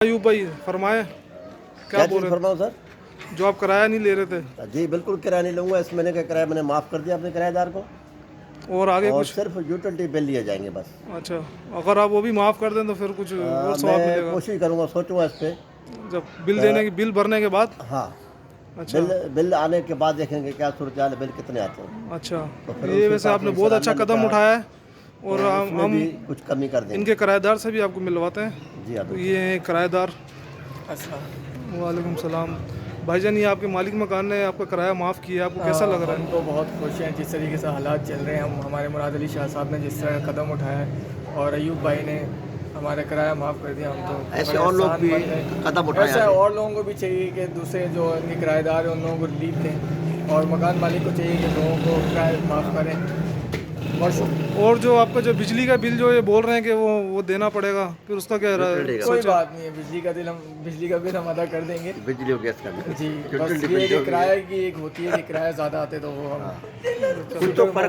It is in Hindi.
अयूब भाई फरमाए, क्या बोल रहे फरमाऊँ सर? थे? जो आप किराया नहीं ले रहे थे जी बिल्कुल किराया नहीं लूँगा। इस महीने का किराया मैंने माफ़ कर दिया अपने किराएदार को, और आगे और कुछ? सिर्फ यूटिलिटी बिल लिए जाएंगे बस। अच्छा, अगर आप वो भी माफ़ कर दें तो फिर कुछ और सवाब मैं मिलेगा कोशिश करूँगा, सोचूंगा इस पे। जब बिल भरने के बाद? हाँ, अच्छा बिल आने के बाद देखेंगे क्या सूरत हाल है, बिल कितने आते हैं। अच्छा, तो फिर ये उस वैसे हिसाब आपने से बहुत इंशाल्लाह अच्छा ने कदम कहा, उठाया है। और तो हम उसमें भी कुछ कमी कर देंगे। इनके किराएदार से भी आपको मिलवाते हैं। जी हाँ तो बिल्कुल। ये हैं किराएदार। अस्सलाम। वालेकुम सलाम। भाईजान, ये आपके मालिक मकान ने आपका किराया माफ़ किया, आपको कैसा लग रहा हम है? तो बहुत खुश हैं जिस तरीके से हालात चल रहे हैं। हमारे मुराद अली शाह साहब ने जिस तरह कदम उठाया है और अयूब भाई ने हमारा किराया माफ़ कर दिया, हम तो ऐसे बड़े और लोग एहसान भी मंद हैं। कदम उठाएं ऐसा आगे। और लोगों को भी चाहिए कि दूसरे जो इनके किराएदार हैं उन लोगों को रिलीफ दें, और मकान मालिक को चाहिए कि लोगों को किराया माफ़ करें। और और जो आपका जो बिजली का बिल जो ये बोल रहे हैं कि वो देना पड़ेगा, फिर उसका क्या यूटिलिटी का कोई सोचा? बात नहीं है, बिजली का बिल हम अदा कर देंगे। बिजली और गैस का भी। जी, बस यूटिलिटी ये बिल है जो कि भी है। किराए की एक होती है कि किराया ज़्यादा आते तो वो हम कुछ तो फर्क